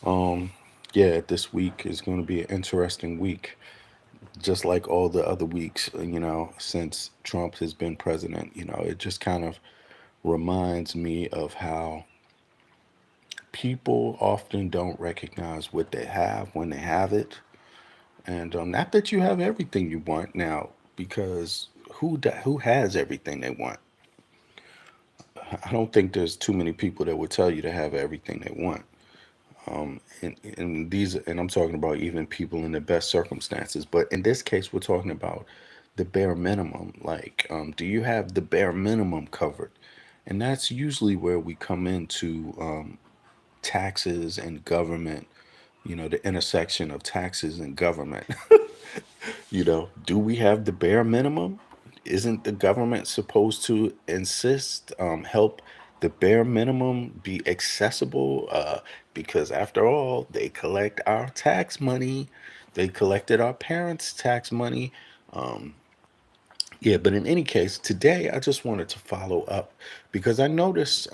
Um, yeah, this week is going to be an interesting week, just like all the other weeks, since Trump has been president. It just kind of reminds me of how people often don't recognize what they have when they have it. And not that you have everything you want now, because who has everything they want? I don't think there's too many people that would tell you to have everything they want. And I'm talking about even people in the best circumstances. But in this case, we're talking about the bare minimum. Like, do you have the bare minimum covered? And that's usually where we come into taxes and government. The intersection of taxes and government. Do we have the bare minimum? Isn't the government supposed to insist, help the bare minimum be accessible? Because after all, they collect our tax money. They collected our parents' tax money. Um, yeah, but in any case, today I just wanted to follow up because I noticed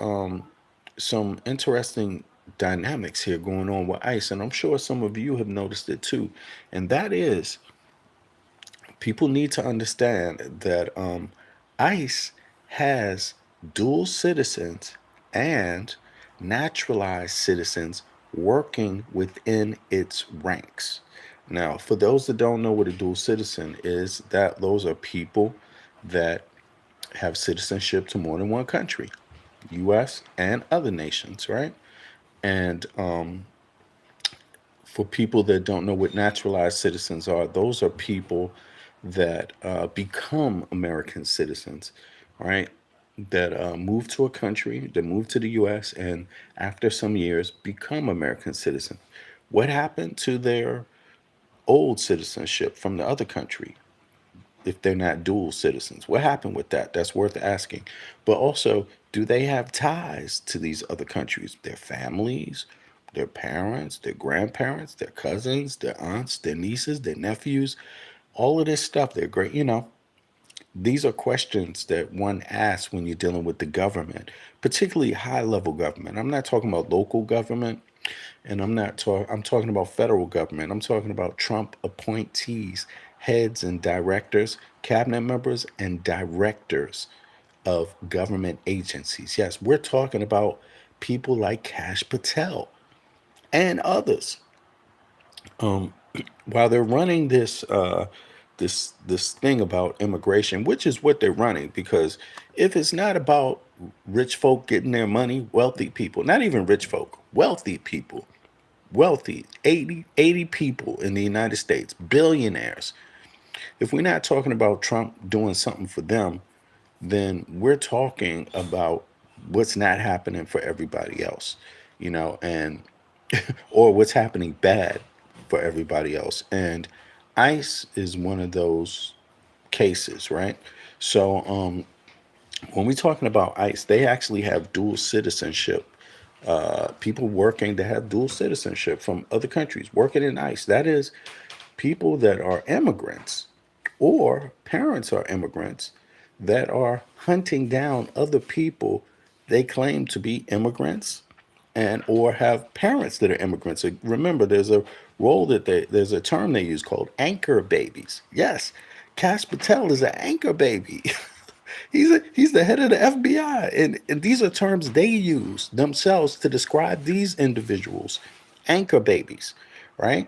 some interesting dynamics here going on with ICE, and I'm sure some of you have noticed it too. And that is, people need to understand that ICE has dual citizens and naturalized citizens working within its ranks. Now, for those that don't know what a dual citizen is, that those are people that have citizenship to more than one country, U.S. and other nations, right? And for people that don't know what naturalized citizens are, those are people that become American citizens, right? That move to a country, that move to the U.S., and after some years become American citizens. What happened to their old citizenship from the other country if they're not dual citizens? What happened with that? That's worth asking. But also, do they have ties to these other countries? Their families, their parents, their grandparents, their cousins, their aunts, their nieces, their nephews, all of this stuff. They're great. These are questions that one asks when you're dealing with the government, particularly high level government. I'm not talking about local government, and I'm talking about federal government. I'm talking about Trump appointees, heads and directors, cabinet members and directors of government agencies. Yes, we're talking about people like Cash Patel and others. Um, while they're running this thing about immigration, which is what they're running, because if it's not about rich folk getting their money, wealthy people, not even rich folk, wealthy people, wealthy 80 people in the United States, billionaires. If we're not talking about Trump doing something for them, then we're talking about what's not happening for everybody else, and or what's happening bad for everybody else. And ICE is one of those cases, right? So when we're talking about ICE, they actually have dual citizenship. People working to have dual citizenship from other countries working in ICE. That is people that are immigrants or parents are immigrants that are hunting down other people they claim to be immigrants and or have parents that are immigrants. So remember, there's a term they use called anchor babies. Yes, Cash Patel is an anchor baby. He's the head of the FBI, and these are terms they use themselves to describe these individuals, anchor babies, right?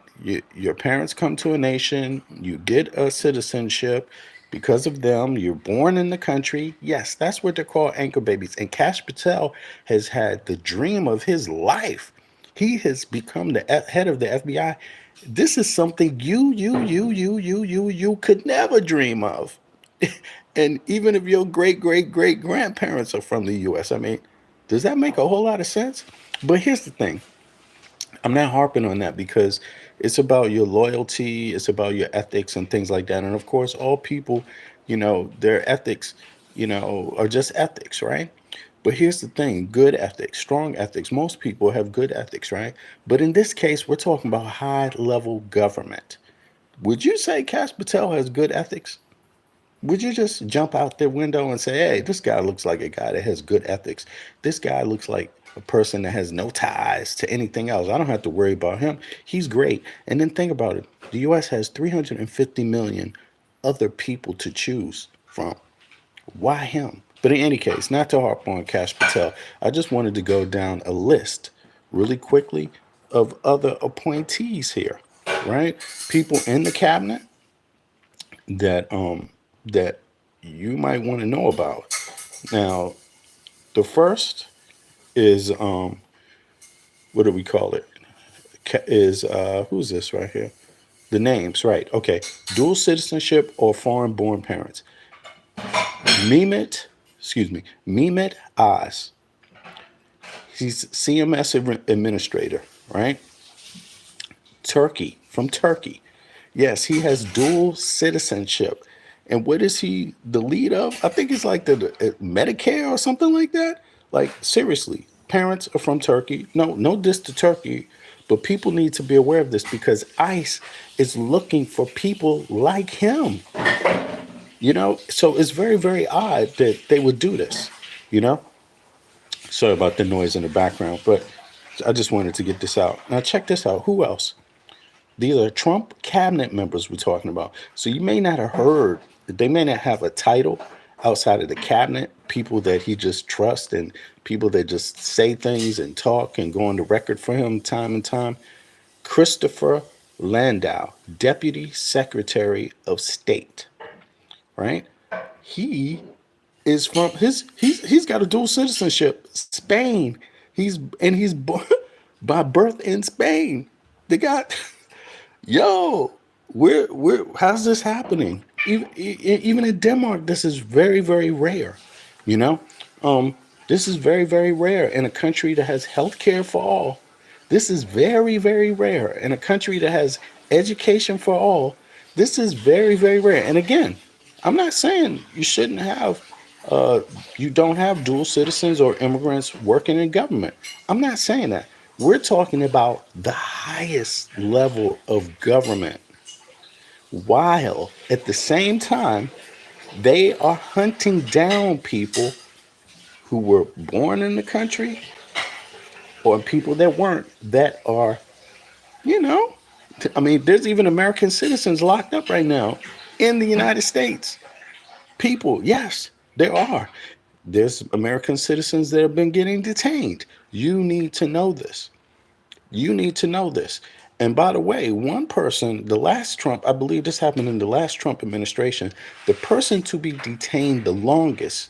Your parents come to a nation, you get a citizenship because of them. You're born in the country. Yes, that's what they're called, anchor babies. And Cash Patel has had the dream of his life. He has become the head of the FBI. This is something you could never dream of. And even if your great grandparents are from the US, I mean, does that make a whole lot of sense? But here's the thing, I'm not harping on that because it's about your loyalty, it's about your ethics and things like that. And of course, all people, their ethics, are just ethics, right? But here's the thing, good ethics, strong ethics. Most people have good ethics, right? But in this case, we're talking about high level government. Would you say Cash Patel has good ethics? Would you just jump out the window and say, hey, this guy looks like a guy that has good ethics? This guy looks like a person that has no ties to anything else. I don't have to worry about him. He's great. And then think about it. The US has 350 million other people to choose from. Why him? But in any case, not to harp on Cash Patel, I just wanted to go down a list really quickly of other appointees here, right? People in the cabinet that you might want to know about. Now, the first is what do we call it? Is who's this right here? The names, right? Okay, dual citizenship or foreign-born parents. Mehmet, excuse me, Mehmet Oz. He's CMS administrator, right? Turkey, from Turkey. Yes, he has dual citizenship. And what is he the lead of? I think it's like the Medicare or something like that. Like, seriously, parents are from Turkey. No, no diss to Turkey, but people need to be aware of this because ICE is looking for people like him. So it's very, very odd that they would do this, you know? Sorry about the noise in the background, but I just wanted to get this out. Now, check this out. Who else? These are Trump cabinet members we're talking about. So you may not have heard, they may not have a title outside of the cabinet, people that he just trusts and people that just say things and talk and go on the record for him time and time. Christopher Landau, Deputy Secretary of State, right? He is from he's got a dual citizenship, Spain. He's by birth in Spain. They got yo, how's this happening? Even in Denmark, this is very, very rare. You know, this is very, very rare in a country that has health care for all. This is very, very rare in a country that has education for all. This is very, very rare. And again, I'm not saying you don't have dual citizens or immigrants working in government. I'm not saying that. We're talking about the highest level of government, while at the same time, they are hunting down people who were born in the country or people that weren't, that are, you know, I mean, there's even American citizens locked up right now in the United States. People, yes, there are. There's American citizens that have been getting detained. You need to know this. You need to know this. And by the way, one person, the last Trump, I believe this happened in the last Trump administration, the person to be detained the longest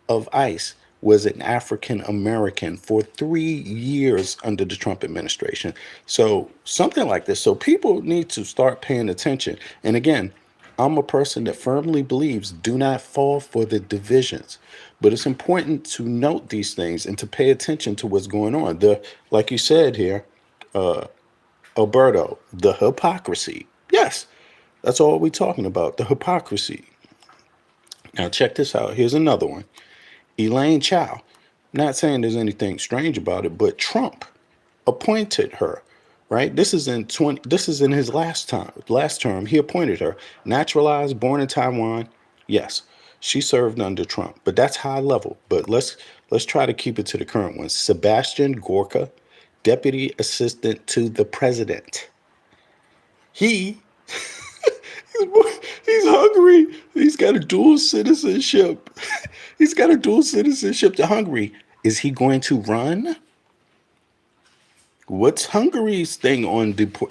of ICE was an African American for 3 years under the Trump administration. So something like this. So people need to start paying attention. And again, I'm a person that firmly believes do not fall for the divisions. But it's important to note these things and to pay attention to what's going on. Like you said here, Alberto, the hypocrisy. Yes, that's all we're talking about, the hypocrisy. Now, check this out. Here's another one. Elaine Chao. Not saying there's anything strange about it, but Trump appointed her, right? This is in his last term. He appointed her. Naturalized, born in Taiwan. Yes, she served under Trump, but that's high level. But let's try to keep it to the current one. Sebastian Gorka, Deputy Assistant to the President. He he's hungry. He's got a dual citizenship. He's got a dual citizenship to Hungary. Is he going to run? What's Hungary's thing on people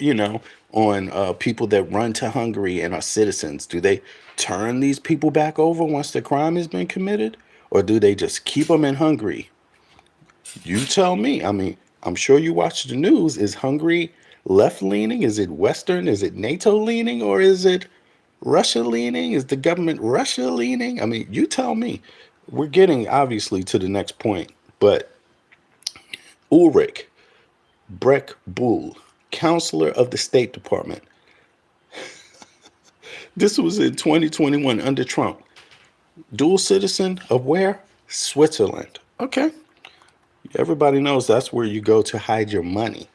that run to Hungary and are citizens? Do they turn these people back over once the crime has been committed, or do they just keep them in Hungary? You tell me. I mean, I'm sure you watch the news. Is Hungary left leaning? Is it Western? Is it NATO leaning? Or is it Russia leaning? Is the government Russia leaning? I mean, you tell me. We're getting obviously to the next point, but Ulrich Breck Bull, counselor of the State Department. This was in 2021 under Trump. Dual citizen of where? Switzerland. Okay. Everybody knows that's where you go to hide your money.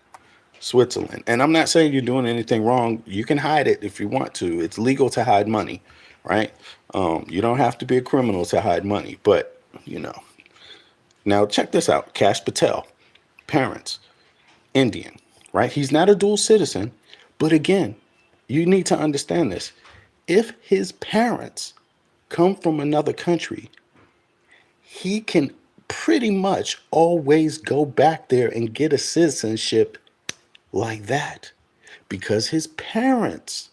Switzerland. And I'm not saying you're doing anything wrong. You can hide it if you want to. It's legal to hide money, right? You don't have to be a criminal to hide money, but. Now check this out. Cash Patel, Parents, Indian, right? He's not a dual citizen, but again, you need to understand this. If his parents come from another country, he can pretty much always go back there and get a citizenship like that because his parents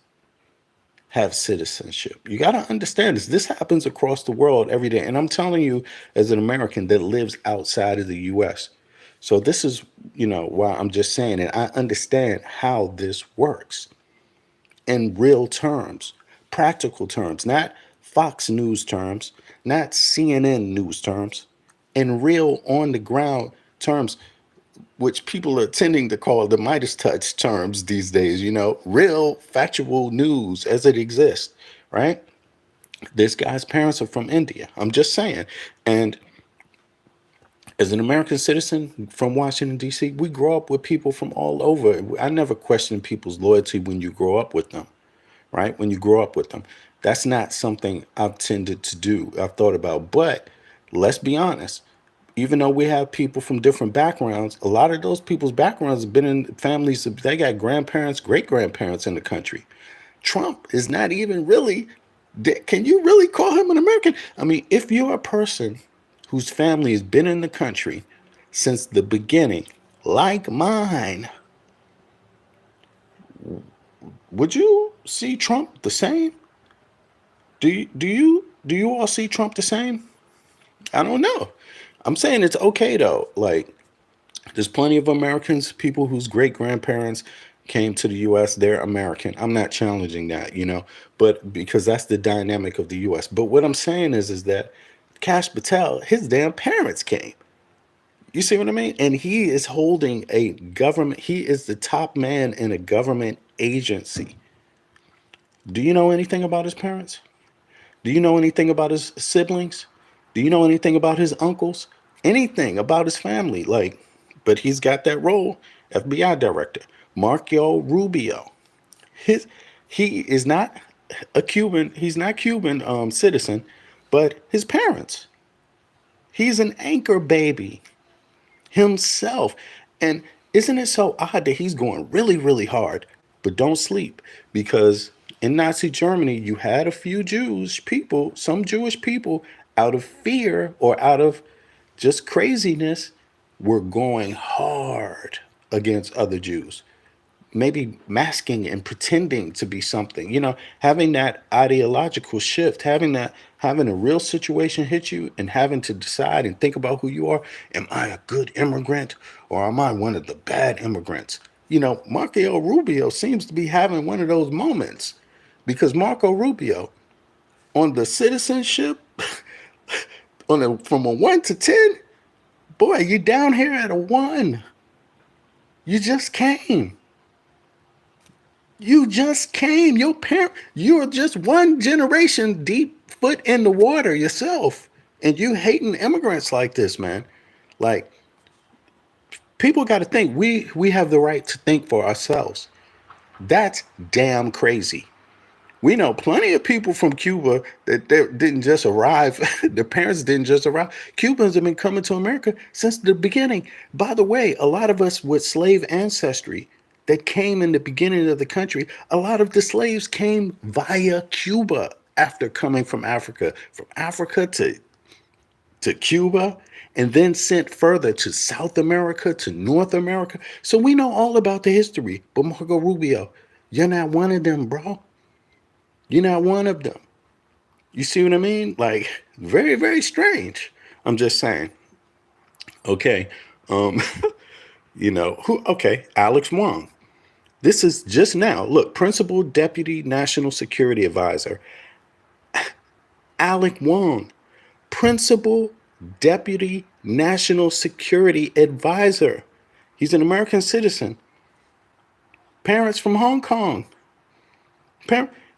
have citizenship. You got to understand this. This happens across the world every day. And I'm telling you, as an American that lives outside of the US. So this is, why I'm just saying it. I understand how this works in real terms, practical terms, not Fox News terms, not CNN news terms, in real on the ground terms, which people are tending to call the Midas touch terms these days, real factual news as it exists, right? This guy's parents are from India. I'm just saying. And as an American citizen from Washington, D.C., we grow up with people from all over. I never question people's loyalty when you grow up with them, right? When you grow up with them. That's not something I've tended to do, I've thought about. But let's be honest, even though we have people from different backgrounds, a lot of those people's backgrounds have been in families, they got grandparents, great grandparents in the country. Trump is not even really, can you really call him an American? I mean, if you're a person whose family has been in the country since the beginning, like mine, would you see Trump the same? Do you all see Trump the same? I don't know. I'm saying it's okay though. Like, there's plenty of Americans, people whose great grandparents came to the US, they're American. I'm not challenging that, but because that's the dynamic of the US. But what I'm saying is that Cash Patel, his damn parents came. You see what I mean? And he is holding a government, he is the top man in a government agency. Do you know anything about his parents? Do you know anything about his siblings? Do you know anything about his uncles? Anything about his family? Like, but he's got that role, FBI director, Marco Rubio. His he is not a Cuban. He's not Cuban citizen, but his parents. He's an anchor baby himself. And isn't it so odd that he's going really, really hard, but don't sleep? Because in Nazi Germany, you had a few Jewish people, some Jewish people, out of fear or out of just craziness, were going hard against other Jews, maybe masking and pretending to be something, having that ideological shift, having a real situation hit you and having to decide and think about who you are. Am I a good immigrant or am I one of the bad immigrants? Marco Rubio seems to be having one of those moments because Marco Rubio on the citizenship from a 1 to 10, boy, you down here at a 1. You just came. You just came. You're just one generation deep foot in the water yourself. And you hating immigrants like this, man. Like, people got to think we have the right to think for ourselves. That's damn crazy. We know plenty of people from Cuba that didn't just arrive. Their parents didn't just arrive. Cubans have been coming to America since the beginning. By the way, a lot of us with slave ancestry that came in the beginning of the country, a lot of the slaves came via Cuba after coming from Africa to Cuba, and then sent further to South America, to North America. So we know all about the history. But Marco Rubio, you're not one of them, bro. You're not one of them. You see what I mean? Like, very, very strange. I'm just saying. Okay. Um, Alex Wong. This is just now. Look, Principal Deputy National Security Advisor. Alec Wong. Principal Deputy National Security Advisor. He's an American citizen. Parents from Hong Kong.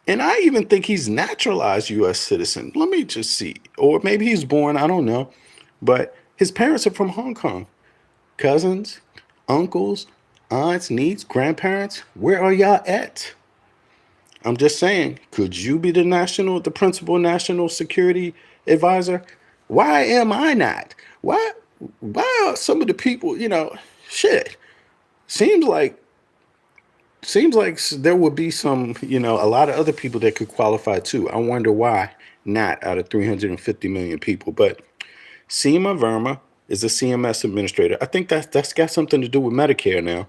And I even think he's naturalized U.S. citizen. Let me just see. Or maybe he's born, I don't know. But his parents are from Hong Kong. Cousins, uncles, aunts, nieces, grandparents. Where are y'all at? I'm just saying, could you be the principal national security advisor? Why am I not? Why are some of the people, Shit. Seems like there would be some, a lot of other people that could qualify too. I wonder why not out of 350 million people. But Seema Verma is a CMS administrator. I think that's got something to do with Medicare now.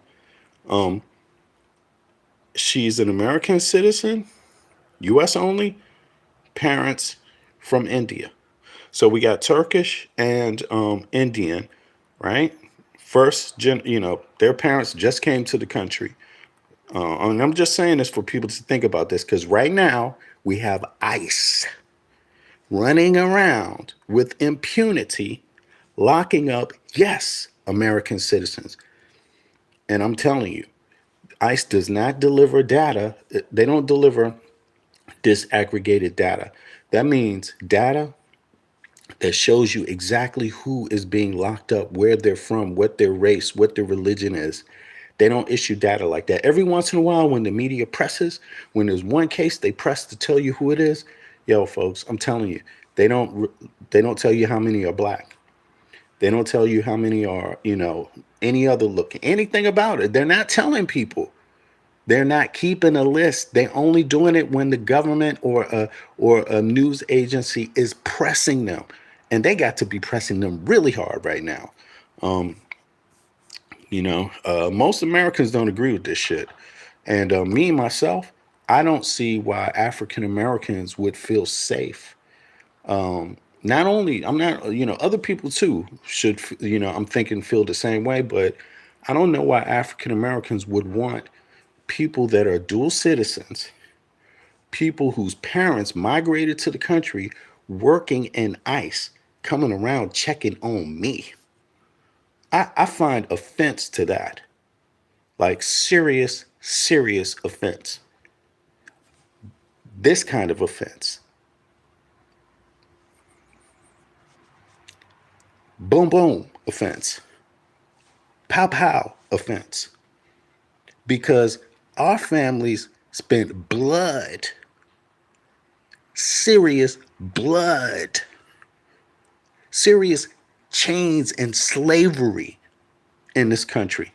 Um, she's an American citizen, U.S. only, parents from India. So we got Turkish and Indian, right? Their parents just came to the country. And I'm just saying this for people to think about this because right now we have ICE running around with impunity, locking up, yes, American citizens. And I'm telling you, ICE does not deliver data. They don't deliver disaggregated data. That means data that shows you exactly who is being locked up, where they're from, what their race, what their religion is. They don't issue data like that. Every once in a while, when the media presses, when there's one case they press to tell you who it is, yo, folks, I'm telling you, they don't they don't tell you how many are black. They don't tell you how many are, any other looking, anything about it. They're not telling people. They're not keeping a list. They're only doing it when the government or a news agency is pressing them, and they got to be pressing them really hard right now. Um, most Americans don't agree with this shit, and me myself, I don't see why African Americans would feel safe. Not only I'm not, other people too should, I'm thinking feel the same way, but I don't know why African Americans would want people that are dual citizens, people whose parents migrated to the country, working in ICE, coming around checking on me. I find offense to that. Like serious, serious offense. This kind of offense. Boom, boom offense. Pow, pow offense. Because our families spent blood, serious blood, serious chains and slavery in this country.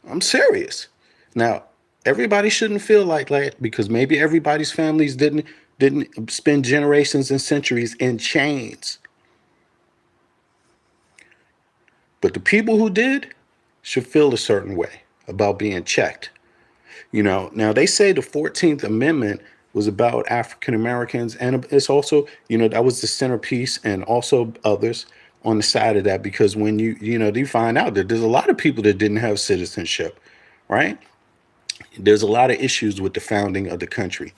I'm serious. Now, everybody shouldn't feel like that because maybe everybody's families didn't spend generations and centuries in chains. But the people who did should feel a certain way about being checked. Now they say the 14th Amendment was about African Americans, and it's also, that was the centerpiece, and also others on the side of that, because when you find out that there's a lot of people that didn't have citizenship, right? There's a lot of issues with the founding of the country.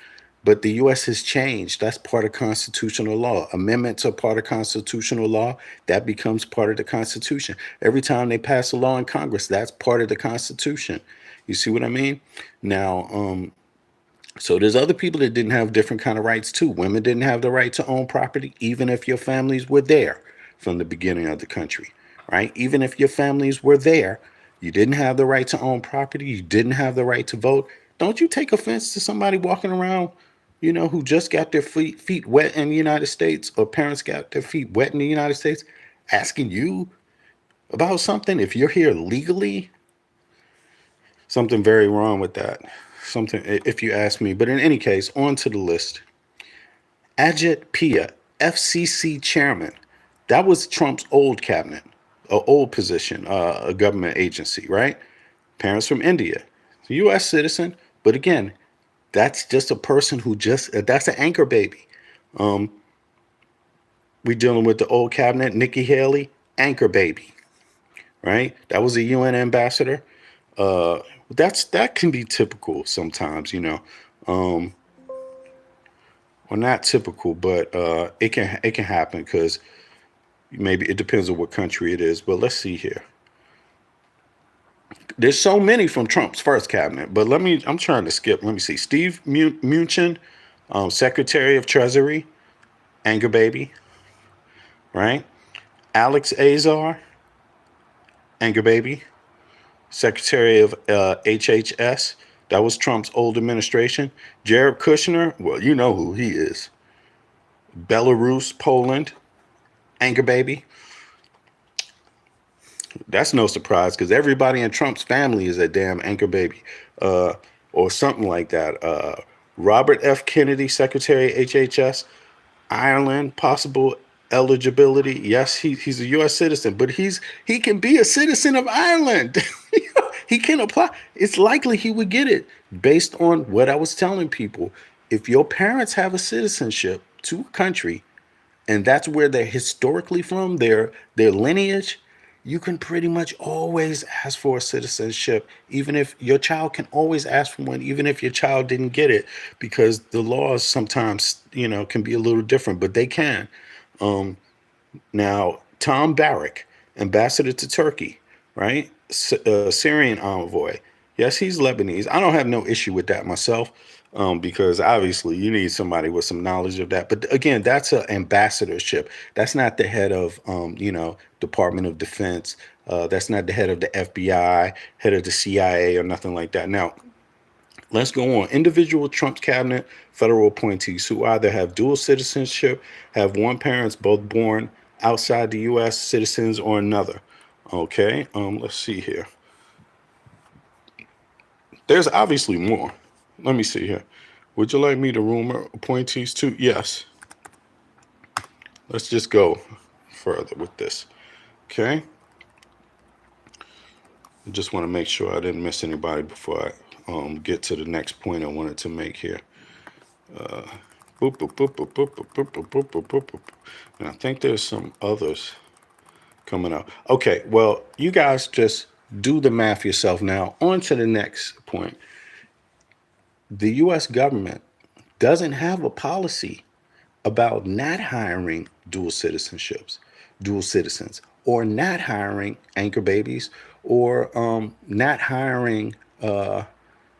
But the U.S. has changed. That's part of constitutional law. Amendments are part of constitutional law. That becomes part of the Constitution. Every time they pass a law in Congress, that's part of the Constitution. You see what I mean? Now, so there's other people that didn't have different kind of rights too. Women didn't have the right to own property, even if your families were there from the beginning of the country, right? Even if your families were there, you didn't have the right to own property. You didn't have the right to vote. Don't you take offense to somebody walking around, who just got their feet wet in the United States, or parents got their feet wet in the United States, asking you about something if you're here legally? Something very wrong with that. Something, if you ask me. But in any case, on to the list. Ajit Pia, FCC chairman. That was Trump's old cabinet, a old position, a government agency, right? Parents from India, U.S. citizen. But again, that's just a person who that's an anchor baby. Um, we dealing with the old cabinet, Nikki Haley, anchor baby, right? That was a UN ambassador. That can be typical sometimes, um, or not typical, but it can happen because maybe it depends on what country it is. But let's see here. There's so many from Trump's first cabinet, but I'm trying to skip. Let me see. Steve Mnuchin, Secretary of Treasury, anchor baby, right? Alex Azar, anchor baby, Secretary of HHS. That was Trump's old administration. Jared Kushner, well, you know who he is. Belarus, Poland. Anchor baby. That's no surprise because everybody in Trump's family is a damn anchor baby, uh, or something like that. Robert F. Kennedy, Secretary HHS, Ireland, possible eligibility. Yes, he's a U.S. citizen, but he can be a citizen of Ireland. He can apply. It's likely he would get it based on what I was telling people. If your parents have a citizenship to a country, and that's where they're historically from, their lineage, you can pretty much always ask for a citizenship, even if your child can always ask for one, even if your child didn't get it, because the laws sometimes, can be a little different, but they can. Now, Tom Barrack, ambassador to Turkey, right? Syrian envoy. Yes, he's Lebanese. I don't have no issue with that myself, because obviously you need somebody with some knowledge of that. But again, that's an ambassadorship. That's not the head of, Department of Defense. That's not the head of the FBI, head of the CIA, or nothing like that. Now, let's go on. Individual Trump's cabinet federal appointees who either have dual citizenship, have one parents both born outside the U.S. citizens, or another. Okay, let's see here. There's obviously more. Let me see here. Would you like me to rumor appointees too? Yes. Let's just go further with this. Okay. I just want to make sure I didn't miss anybody before I get to the next point I wanted to make here. Boop, boop, boop, boop, boop, boop, boop, boop, boop, boop, boop, boop. And I think there's some others coming up. Okay, well, you guys just do the math yourself now. On to the next point. The U.S. government doesn't have a policy about not hiring dual citizens, or not hiring anchor babies, or not hiring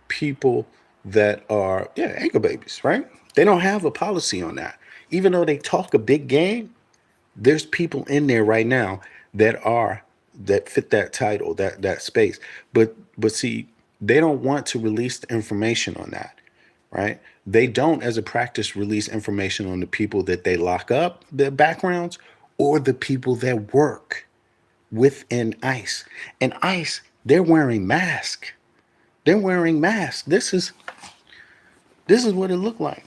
people that are, yeah, anchor babies, right? They don't have a policy on that. Even though they talk a big game, there's people in there right now that fit that title, that space. But see, they don't want to release the information on that, right? They don't, as a practice, release information on the people that they lock up, their backgrounds, or the people that work within ICE. And ICE, they're wearing masks. They're wearing masks. This is what it looked like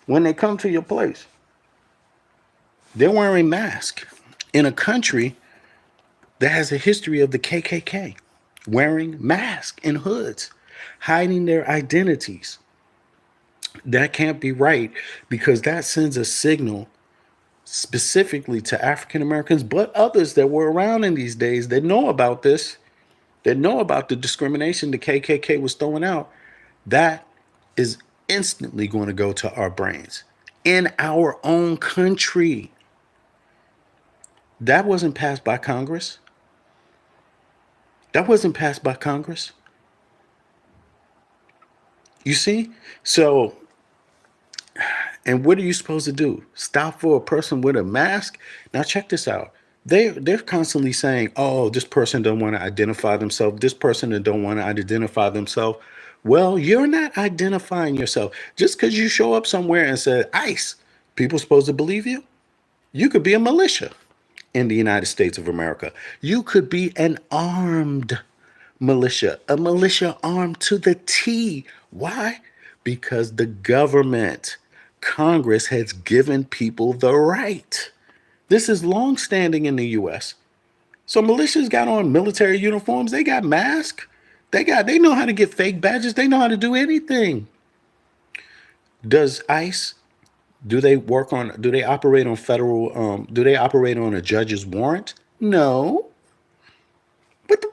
when they come to your place. They're wearing masks in a country that has a history of the KKK wearing masks and hoods, hiding their identities. That can't be right, because that sends a signal specifically to African Americans, but others that were around in these days that know about this, that know about the discrimination the KKK was throwing out. That is instantly going to go to our brains in our own country. That wasn't passed by Congress. That wasn't passed by Congress. You see? So, and what are you supposed to do? Stop for a person with a mask? Now check this out. They're constantly saying, "Oh, this person don't want to identify themselves. This person that don't want to identify themselves." Well, you're not identifying yourself just because you show up somewhere and said ICE. People supposed to believe you? You could be a militia in the United States of America. You could be an armed militia, a militia armed to the T. Why? Because the government, Congress, has given people the right. This is long standing in the US. So militias got on military uniforms, they got masks, they know how to get fake badges, they know how to do anything. Does ICE, do they operate on federal, do they operate on a judge's warrant? No. What the,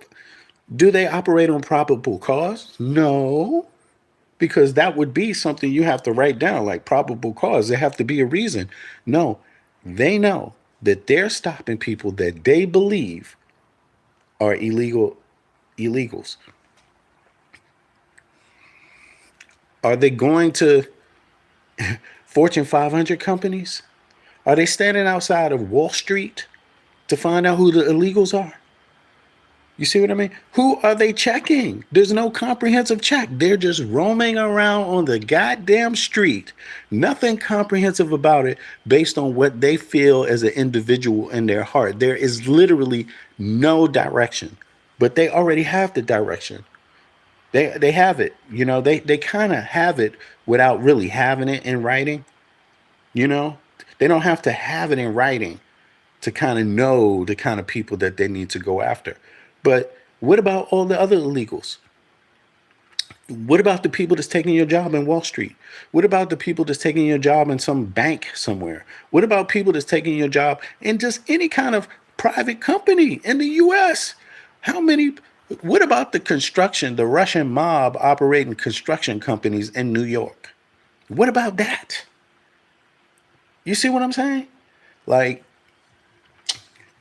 do they operate on probable cause? No. Because that would be something you have to write down, like probable cause. There have to be a reason. No, they know that they're stopping people that they believe are illegals. Are they going to Fortune 500 companies? Are they standing outside of Wall Street to find out who the illegals are? You see what I mean? Who are they checking? There's no comprehensive check. They're just roaming around on the goddamn street. Nothing comprehensive about it based on what they feel as an individual in their heart. There is literally no direction. But they already have the direction. They have it. They kind of have it without really having it in writing, you know? They don't have to have it in writing to kind of know the kind of people that they need to go after. But what about all the other illegals? What about the people that's taking your job in Wall Street? What about the people that's taking your job in some bank somewhere? What about people that's taking your job in just any kind of private company in the US? How many? What about the construction, the Russian mob operating construction companies in New York? What about that? You see what I'm saying? Like,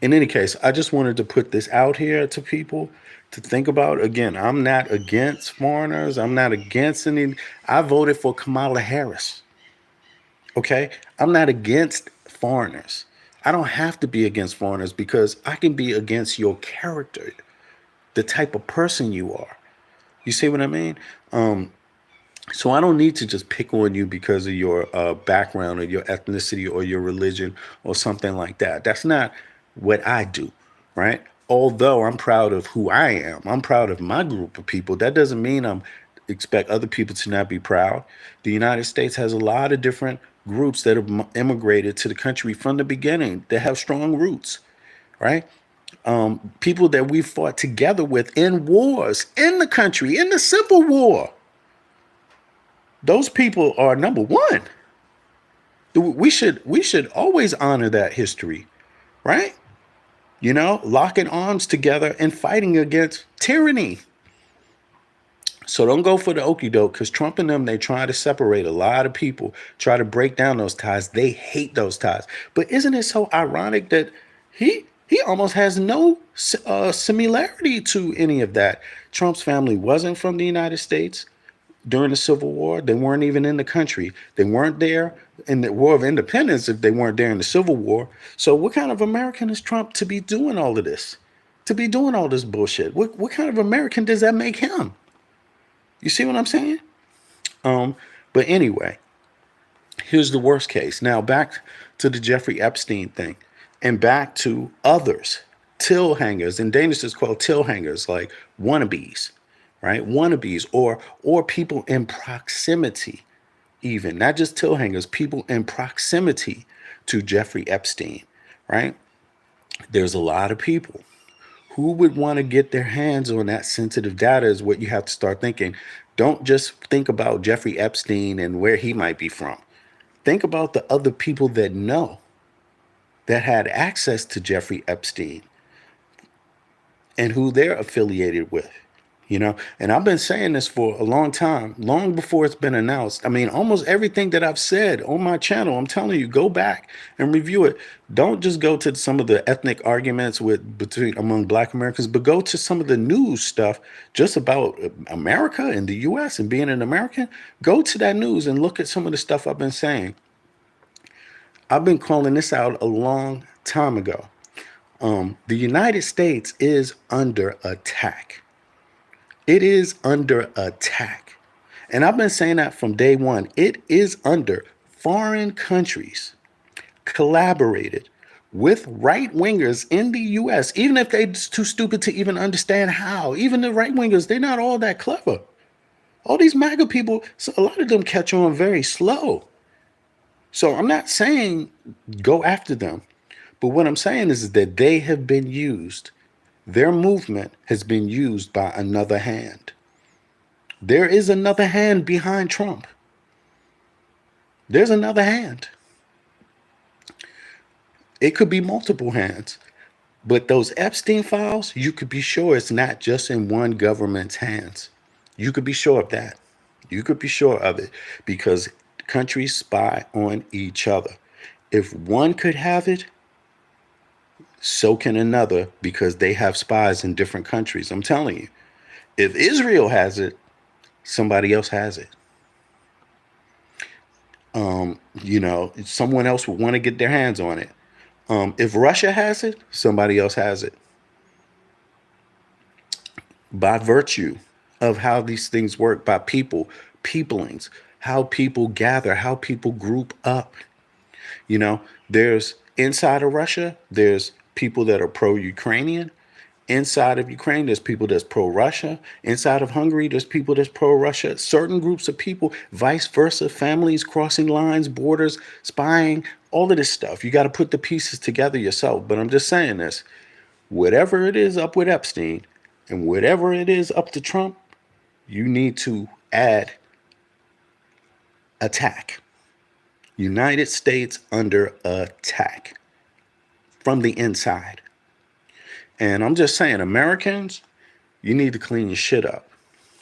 in any case, I just wanted to put this out here to people to think about. Again, I'm not against foreigners. I'm not against any. I voted for Kamala Harris. Okay. I'm not against foreigners. I don't have to be against foreigners because I can be against your character, the type of person you are. You see what I mean? So I don't need to just pick on you because of your background or your ethnicity or your religion or something like that. That's not what I do, right? Although I'm proud of who I am, I'm proud of my group of people. That doesn't mean I'm expect other people to not be proud. The United States has a lot of different groups that have immigrated to the country from the beginning that have strong roots, right? People that we fought together with in wars in the country, in the Civil War. Those people are number one. We should always honor that history, right? Locking arms together and fighting against tyranny. So don't go for the okey doke because Trump and them, they try to separate a lot of people, try to break down those ties. They hate those ties. But isn't it so ironic that he almost has no similarity to any of that? Trump's family wasn't from the United States during the Civil War. They weren't even in the country. They weren't there in the War of Independence if they weren't there in the Civil War. So what kind of American is Trump to be doing all of this? To be doing all this bullshit? What kind of American does that make him? You see what I'm saying? Um, but anyway, here's the worst case. Now back to the Jeffrey Epstein thing and back to others, till hangers. In Danish it's called till hangers, like wannabes, right? Wannabes or people in proximity, even not just till hangers, people in proximity to Jeffrey Epstein, right? There's a lot of people who would want to get their hands on that sensitive data is what you have to start thinking. Don't just think about Jeffrey Epstein and where he might be from. Think about the other people that know that had access to Jeffrey Epstein and who they're affiliated with. And I've been saying this for a long time, long before it's been announced. I mean, almost everything that I've said on my channel, I'm telling you, go back and review it. Don't just go to some of the ethnic arguments between among Black Americans, but go to some of the news stuff just about America and the US and being an American. Go to that news and look at some of the stuff I've been saying. I've been calling this out a long time ago. The United States is under attack. It is under attack. And I've been saying that from day one. It is under foreign countries collaborated with right wingers in the US, even if they're too stupid to even understand how. Even the right wingers, they're not all that clever. All these MAGA people, so a lot of them catch on very slow. So I'm not saying go after them. But what I'm saying is that they have been used. Their movement has been used by another hand. There is another hand behind Trump. There's another hand. It could be multiple hands. But those Epstein files, you could be sure it's not just in one government's hands. You could be sure of that. You could be sure of it because countries spy on each other. If one could have it, so can another because they have spies in different countries. I'm telling you, if Israel has it, somebody else has it. Someone else would want to get their hands on it. If Russia has it, somebody else has it. by virtue of how these things work, by peoplings, how people gather, how people group up. You know, there's inside of Russia, there's people that are pro-Ukrainian. Inside of Ukraine, there's people that's pro-Russia. Inside of Hungary, there's people that's pro-Russia. Certain groups of people, vice versa, families crossing lines, borders, spying, all of this stuff. You got to put the pieces together yourself. But I'm just saying this, whatever it is up with Epstein and whatever it is up to Trump, you need to add attack. United States under attack from the inside. And I'm just saying, Americans, you need to clean your shit up.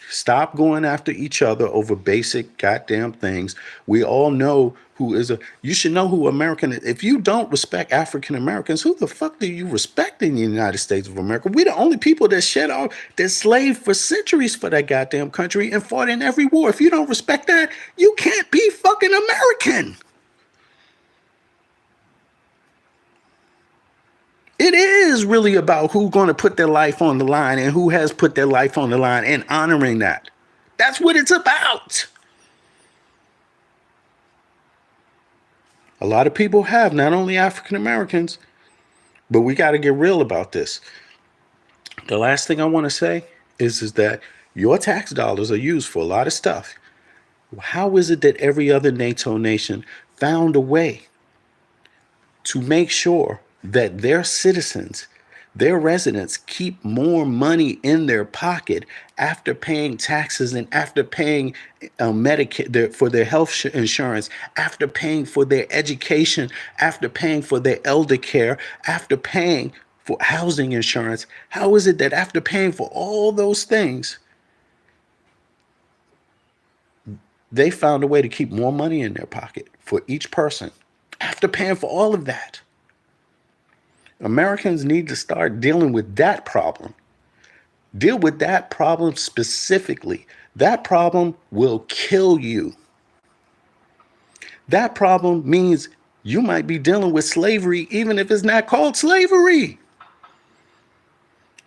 Stop going after each other over basic goddamn things. We all know who is you should know who American is. If you don't respect African Americans, who the fuck do you respect in the United States of America? We the only people that shed off, that slaved for centuries for that goddamn country and fought in every war. If you don't respect that, you can't be fucking American. It is really about who's going to put their life on the line and who has put their life on the line and honoring that. That's what it's about. A lot of people have, not only African Americans, but we got to get real about this. The last thing I want to say is that your tax dollars are used for a lot of stuff. How is it that every other NATO nation found a way to make sure that their citizens, their residents, keep more money in their pocket after paying taxes and after paying Medicare for their health insurance, after paying for their education, after paying for their elder care, after paying for housing insurance? How is it that after paying for all those things, they found a way to keep more money in their pocket for each person after paying for all of that? Americans need to start dealing with that problem. Deal with that problem specifically. That problem will kill you. That problem means you might be dealing with slavery, even if it's not called slavery.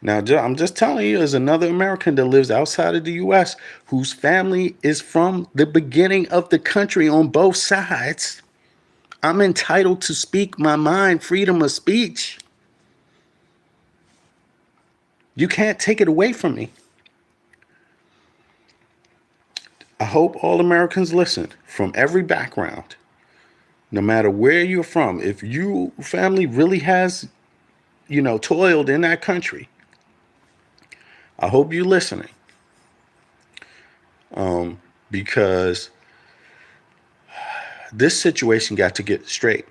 Now, I'm just telling you, as another American that lives outside of the U.S., whose family is from the beginning of the country on both sides, I'm entitled to speak my mind, freedom of speech. You can't take it away from me. I hope all Americans listen from every background, no matter where you're from. If your family really has, toiled in that country, I hope you're listening. Because this situation got to get straight.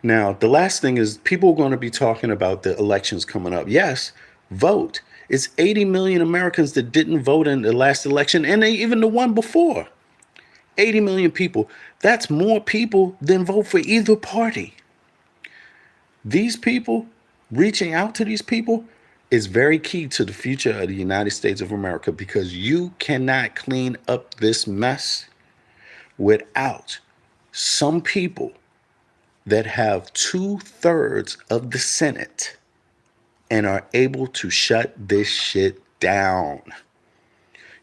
Now, the last thing is people are going to be talking about the elections coming up. Yes, vote. It's 80 million Americans that didn't vote in the last election and even the one before. 80 million people. That's more people than vote for either party. These people, reaching out to these people, is very key to the future of the United States of America, because you cannot clean up this mess without some people that have 2/3 of the Senate and are able to shut this shit down.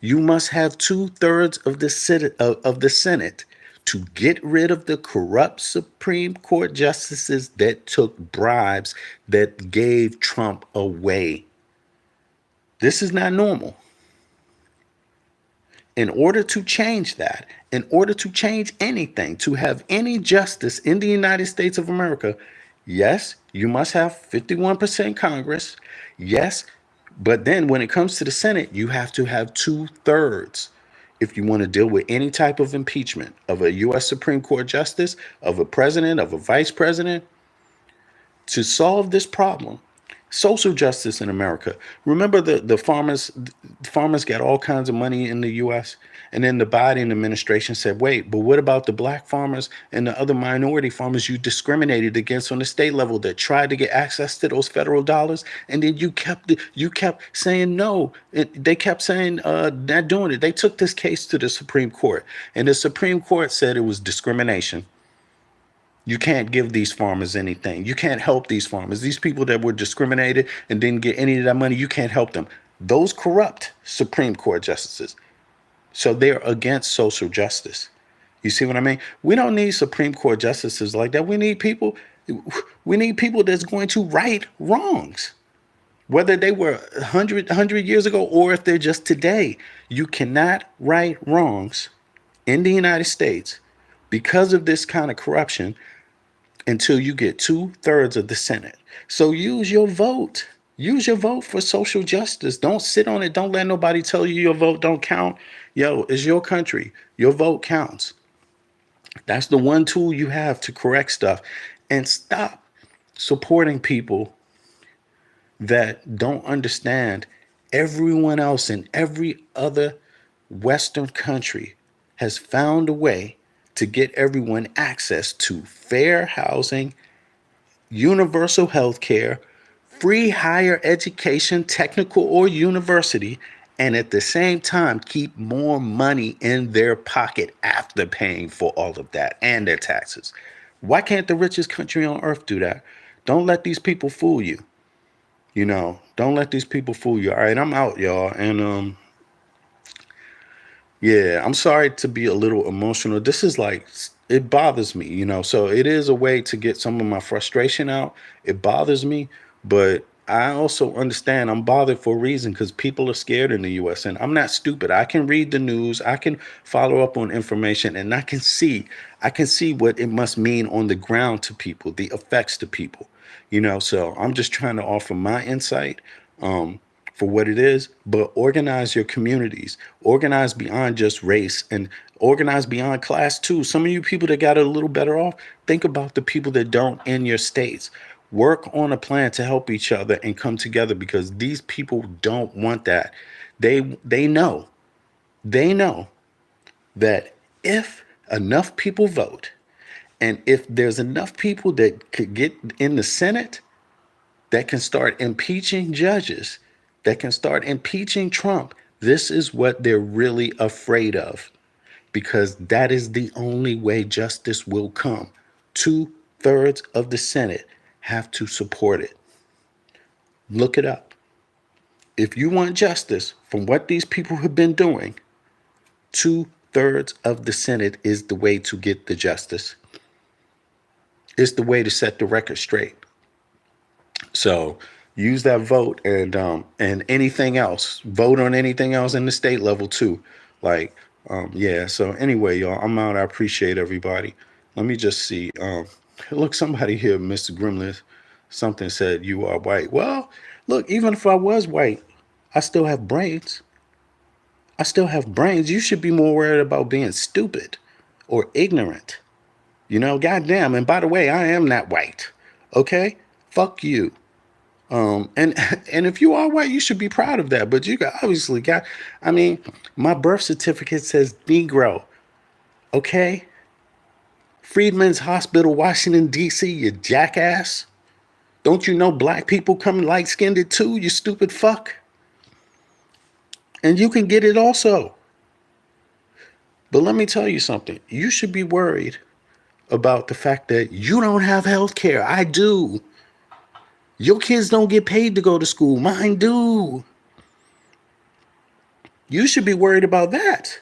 You must have 2/3 of the Senate to get rid of the corrupt Supreme Court justices that took bribes, that gave Trump away. This is not normal. In order to change that, in order to change anything, to have any justice in the United States of America, yes, you must have 51% Congress. Yes, but then when it comes to the Senate, you have to have 2/3 if you want to deal with any type of impeachment of a U.S. Supreme Court justice, of a president, of a vice president. To solve this problem, social justice in America. Remember the farmers got all kinds of money in the U.S. And then the Biden administration said, wait, but what about the black farmers and the other minority farmers you discriminated against on the state level that tried to get access to those federal dollars? And then you kept saying no. They kept saying not doing it. They took this case to the Supreme Court, and the Supreme Court said it was discrimination. You can't give these farmers anything. You can't help these farmers. These people that were discriminated and didn't get any of that money, you can't help them. Those corrupt Supreme Court justices. So they're against social justice. You see what I mean? We don't need Supreme Court justices like that. We need people that's going to right wrongs, whether they were 100 years ago or if they're just today. You cannot right wrongs in the United States because of this kind of corruption until you get 2/3 of the Senate. So use your vote. Use your vote for social justice. Don't sit on it. Don't let nobody tell you your vote don't count. Yo, it's your country. Your vote counts. That's the one tool you have to correct stuff. And stop supporting people that don't understand everyone else in every other Western country has found a way to get everyone access to fair housing, universal health care, free higher education, technical or university, and at the same time keep more money in their pocket after paying for all of that and their taxes. Why can't the richest country on earth do that? Don't let these people fool you. Don't let these people fool you. All right, I'm out, y'all. And yeah, I'm sorry to be a little emotional. This is like, it bothers me. So it is a way to get some of my frustration out. It bothers me, but I also understand I'm bothered for a reason because people are scared in the US and I'm not stupid. I can read the news, I can follow up on information, and I can see what it must mean on the ground to people, the effects to people. So I'm just trying to offer my insight. Um, for what it is, but organize your communities, organize beyond just race, and organize beyond class too. Some of you people that got it a little better off, think about the people that don't in your states. Work on a plan to help each other and come together because these people don't want that. They know that if enough people vote and if there's enough people that could get in the Senate that can start impeaching judges, that can start impeaching Trump. This is what they're really afraid of because that is the only way justice will come. 2/3 of the Senate have to support it. Look it up. If you want justice from what these people have been doing, 2/3 of the Senate is the way to get the justice. It's the way to set the record straight. So use that vote and anything else. Vote on anything else in the state level too. Like yeah. So anyway, y'all, I'm out. I appreciate everybody. Let me just see. Look, somebody here, Mr. Grimless, something said you are white. Well, look, even if I was white, I still have brains. I still have brains. You should be more worried about being stupid or ignorant. Goddamn. And by the way, I am not white. Okay? Fuck you. And and if you are white, you should be proud of that. But you obviously got, I mean, my birth certificate says Negro. Okay? Freedmen's Hospital, Washington, D.C., you jackass. Don't you know black people come light skinned too, you stupid fuck? And you can get it also. But let me tell you something. You should be worried about the fact that you don't have health care. I do. Your kids don't get paid to go to school. Mine do. You should be worried about that.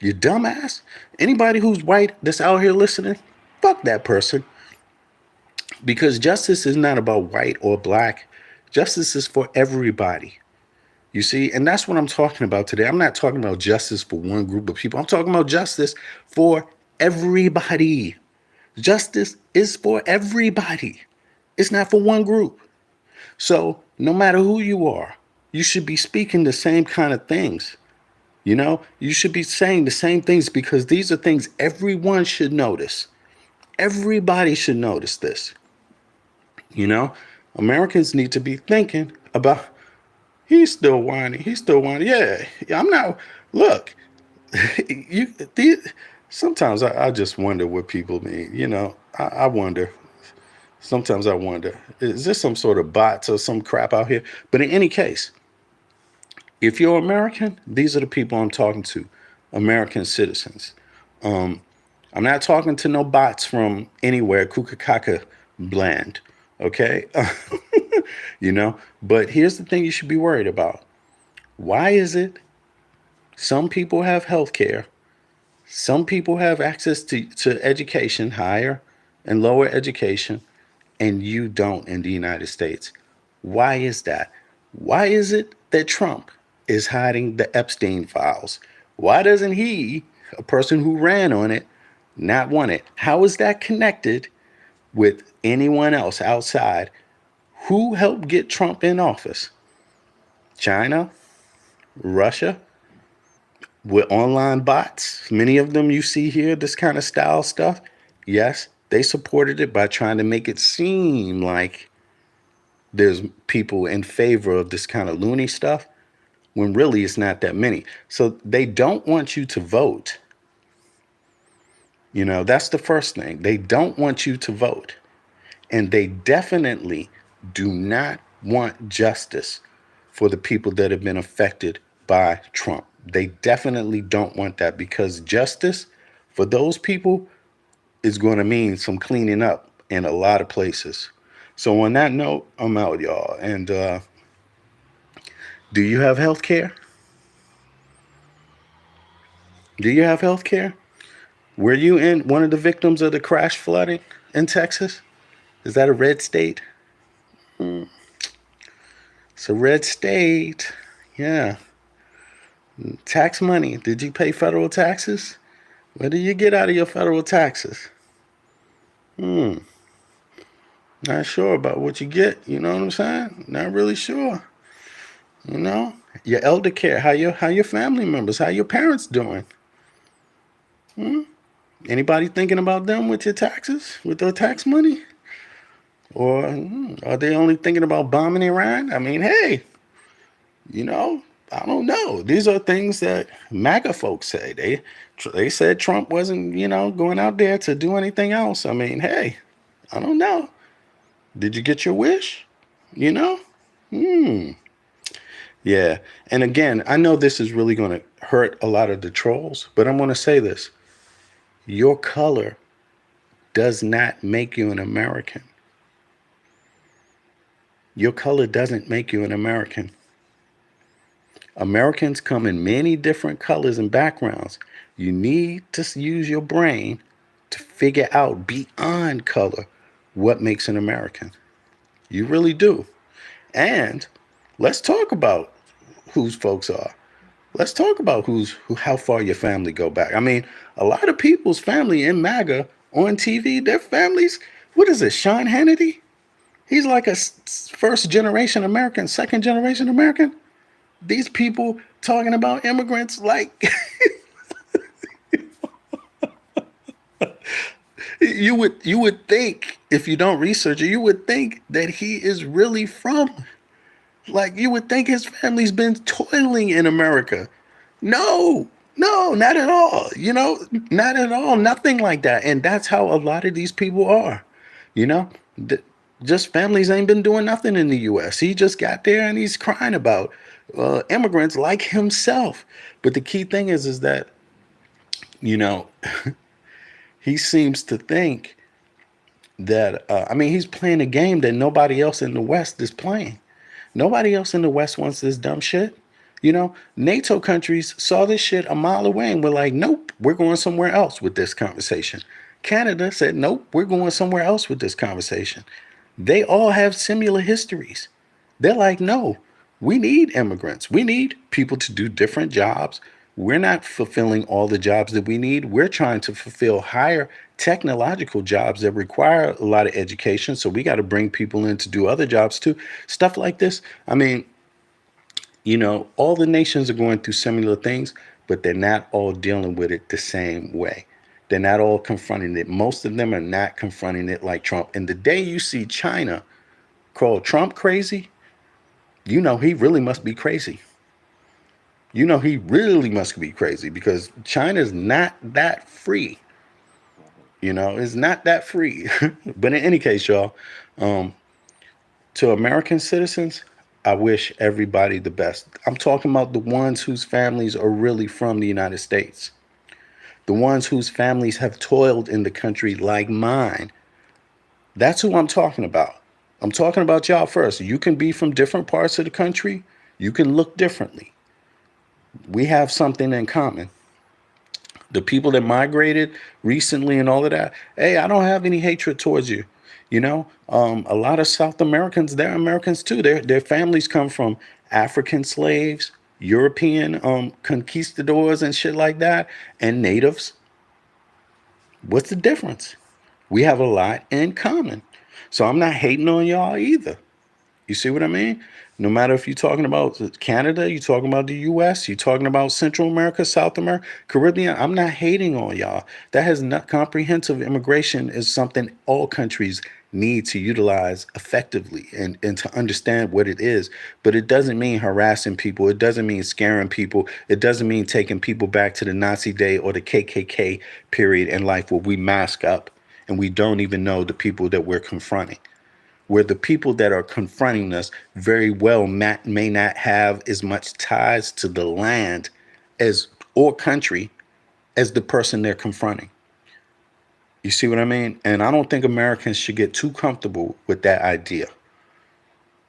You dumbass. Anybody who's white that's out here listening, fuck that person. Because justice is not about white or black. Justice is for everybody. You see, and that's what I'm talking about today. I'm not talking about justice for one group of people. I'm talking about justice for everybody. Justice is for everybody. It's not for one group. So no matter who you are, you should be speaking the same kind of things. You should be saying the same things because these are things everyone should notice. Everybody should notice this. You know, Americans need to be thinking about, he's still whining. He's still whining. Yeah, I'm not. Look, sometimes I just wonder what people mean. I wonder. Sometimes I wonder, is this some sort of bots or some crap out here? But in any case, if you're American, these are the people I'm talking to, American citizens. Um, I'm not talking to no bots from anywhere, kukakaka bland, okay? you know, but here's the thing you should be worried about. Why is it some people have health care, some people have access to education, higher and lower education, and you don't in the United States? Why is that? Why is it that Trump is hiding the Epstein files? Why doesn't he, a person who ran on it, not want it? How is that connected with anyone else outside? Who helped get Trump in office? China? Russia? With online bots, many of them you see here, this kind of style stuff. Yes, they supported it by trying to make it seem like there's people in favor of this kind of loony stuff when really it's not that many. So they don't want you to vote. That's the first thing. They don't want you to vote. And they definitely do not want justice for the people that have been affected by Trump. They definitely don't want that, because justice for those people is going to mean some cleaning up in a lot of places. So on that note, I'm out, y'all. And do you have health care? Do you have health care? Were you in one of the victims of the crash flooding in Texas? Is that a red state? Mm, it's a red state. Yeah. Tax money. Did you pay federal taxes? What do you get out of your federal taxes? Hmm. Not sure about what you get. You know what I'm saying? Not really sure. You know, your elder care. How your family members? How your parents doing? Hmm? Anybody thinking about them with your taxes, with their tax money, or are they only thinking about bombing Iran? I mean, hey, you know, I don't know. These are things that MAGA folks say. They said Trump wasn't, going out there to do anything else. I mean, hey, I don't know. Did you get your wish? You know? Hmm. Yeah. And again, I know this is really going to hurt a lot of the trolls, but I'm going to say this. Your color does not make you an American. Your color doesn't make you an American. Americans come in many different colors and backgrounds. You need to use your brain to figure out beyond color what makes an American. You really do. And let's talk about whose folks are. Let's talk about how far your family go back. I mean, a lot of people's family in MAGA on TV, their families, what is it, Sean Hannity? He's like a first generation American, second generation American. These people talking about immigrants like you would think, if you don't research it, you would think that he is really from, like, you would think his family's been toiling in America. No, no, not at all. Not at all. Nothing like that. And that's how a lot of these people are. You know, Th- just families ain't been doing nothing in the U.S. He just got there and he's crying about immigrants like himself. But the key thing is that, you know, he seems to think that, I mean, he's playing a game that nobody else in the West is playing. Nobody else in the West wants this dumb shit. NATO countries saw this shit a mile away and were like, nope, we're going somewhere else with this conversation. Canada said, nope, we're going somewhere else with this conversation. They all have similar histories. They're like, no, we need immigrants. We need people to do different jobs. We're not fulfilling all the jobs that we need. We're trying to fulfill higher technological jobs that require a lot of education. So we got to bring people in to do other jobs too. Stuff like this. I mean, all the nations are going through similar things, but they're not all dealing with it the same way. They're not all confronting it. Most of them are not confronting it like Trump. And the day you see China call Trump crazy, he really must be crazy. He really must be crazy, because China's not that free. It's not that free. But in any case, y'all, um, to American citizens, I wish everybody the best. I'm talking about the ones whose families are really from the United States, the ones whose families have toiled in the country like mine. That's who I'm talking about. I'm talking about y'all first. You can be from different parts of the country. You can look differently. We have something in common. The people that migrated recently and all of that, hey, I don't have any hatred towards you. A lot of South Americans, they're Americans too. Their families come from African slaves, European conquistadors and shit like that, and natives. What's the difference? We have a lot in common. So I'm not hating on y'all either. You see what I mean? No matter if you're talking about Canada, you're talking about the US, you're talking about Central America, South America, Caribbean, I'm not hating on y'all. That has not comprehensive immigration is something all countries need to utilize effectively and to understand what it is. But it doesn't mean harassing people. It doesn't mean scaring people. It doesn't mean taking people back to the Nazi day or the KKK period in life where we mask up and we don't even know the people that we're confronting, where the people that are confronting us very well may not have as much ties to the land as or country as the person they're confronting. You see what I mean? And I don't think Americans should get too comfortable with that idea.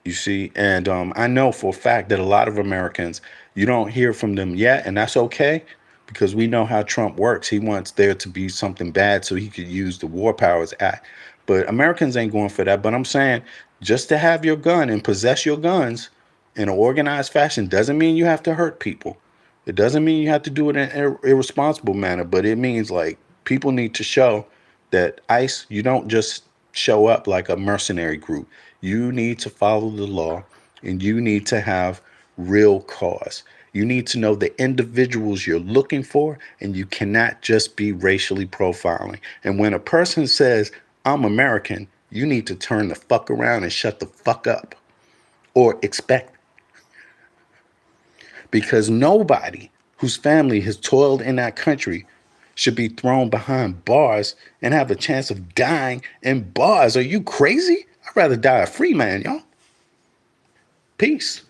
You see, and I know for a fact that a lot of Americans, you don't hear from them yet, and that's okay because we know how Trump works. He wants there to be something bad so he could use the War Powers Act. But Americans ain't going for that. But I'm saying just to have your gun and possess your guns in an organized fashion doesn't mean you have to hurt people. It doesn't mean you have to do it in an irresponsible manner, but it means like people need to show that ICE, you don't just show up like a mercenary group. You need to follow the law and you need to have real cause. You need to know the individuals you're looking for, and you cannot just be racially profiling. And when a person says, I'm American, you need to turn the fuck around and shut the fuck up or expect, because nobody whose family has toiled in that country should be thrown behind bars and have a chance of dying in bars. Are you crazy? I'd rather die a free man, y'all. Peace.